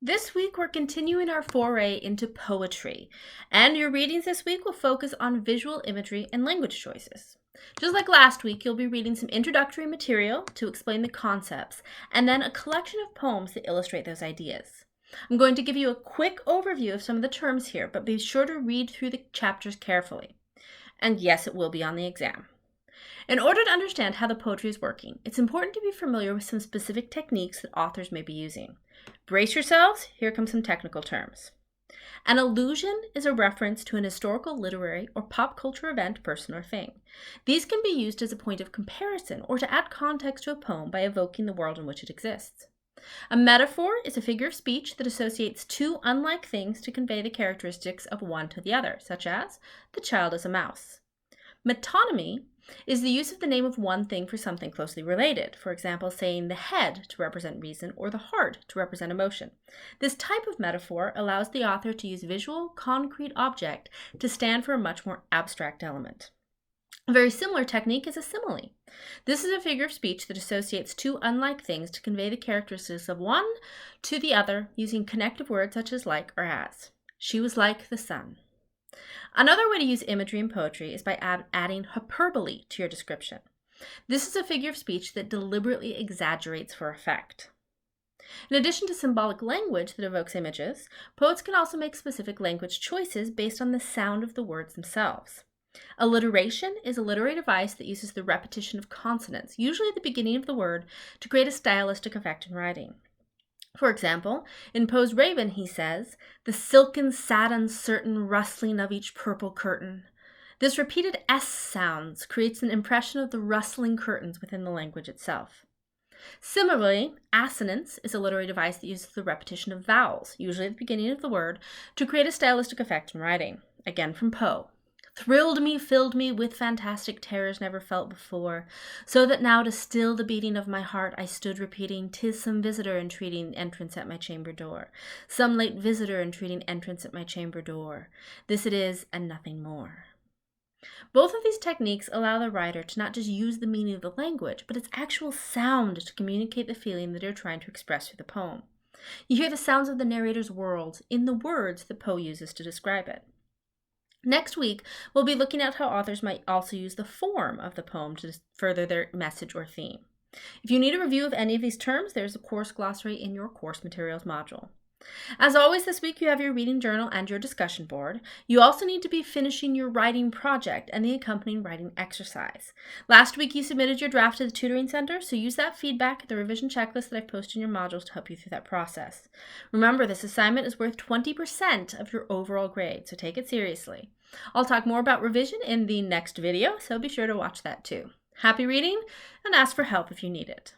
This week, we're continuing our foray into poetry, and your readings this week will focus on visual imagery and language choices. Just like last week, you'll be reading some introductory material to explain the concepts, and then a collection of poems that illustrate those ideas. I'm going to give you a quick overview of some of the terms here, but be sure to read through the chapters carefully. And yes, it will be on the exam. In order to understand how the poetry is working, it's important to be familiar with some specific techniques that authors may be using. Brace yourselves, here come some technical terms. An allusion is a reference to an historical, literary, or pop culture event, person, or thing. These can be used as a point of comparison or to add context to a poem by evoking the world in which it exists. A metaphor is a figure of speech that associates two unlike things to convey the characteristics of one to the other, such as, the child is a mouse. Metonymy is the use of the name of one thing for something closely related. For example, saying the head to represent reason or the heart to represent emotion. This type of metaphor allows the author to use visual, concrete object to stand for a much more abstract element. A very similar technique is a simile. This is a figure of speech that associates two unlike things to convey the characteristics of one to the other using connective words such as like or as. She was like the sun. Another way to use imagery in poetry is by adding hyperbole to your description. This is a figure of speech that deliberately exaggerates for effect. In addition to symbolic language that evokes images, poets can also make specific language choices based on the sound of the words themselves. Alliteration is a literary device that uses the repetition of consonants, usually at the beginning of the word, to create a stylistic effect in writing. For example, in Poe's Raven, he says, "The silken, sad, uncertain rustling of each purple curtain." This repeated S sounds creates an impression of the rustling curtains within the language itself. Similarly, assonance is a literary device that uses the repetition of vowels, usually at the beginning of the word, to create a stylistic effect in writing. Again from Poe. Thrilled me, filled me with fantastic terrors never felt before, so that now to still the beating of my heart I stood repeating, "'Tis some visitor entreating entrance at my chamber door, some late visitor entreating entrance at my chamber door. This it is, and nothing more." Both of these techniques allow the writer to not just use the meaning of the language, but its actual sound to communicate the feeling that you're trying to express through the poem. You hear the sounds of the narrator's world in the words that Poe uses to describe it. Next week, we'll be looking at how authors might also use the form of the poem to further their message or theme. If you need a review of any of these terms, there's a course glossary in your course materials module. As always, this week you have your reading journal and your discussion board. You also need to be finishing your writing project and the accompanying writing exercise. Last week you submitted your draft to the tutoring center, so use that feedback, the revision checklist that I've posted in your modules to help you through that process. Remember, this assignment is worth 20% of your overall grade, so take it seriously. I'll talk more about revision in the next video, so be sure to watch that too. Happy reading, and ask for help if you need it.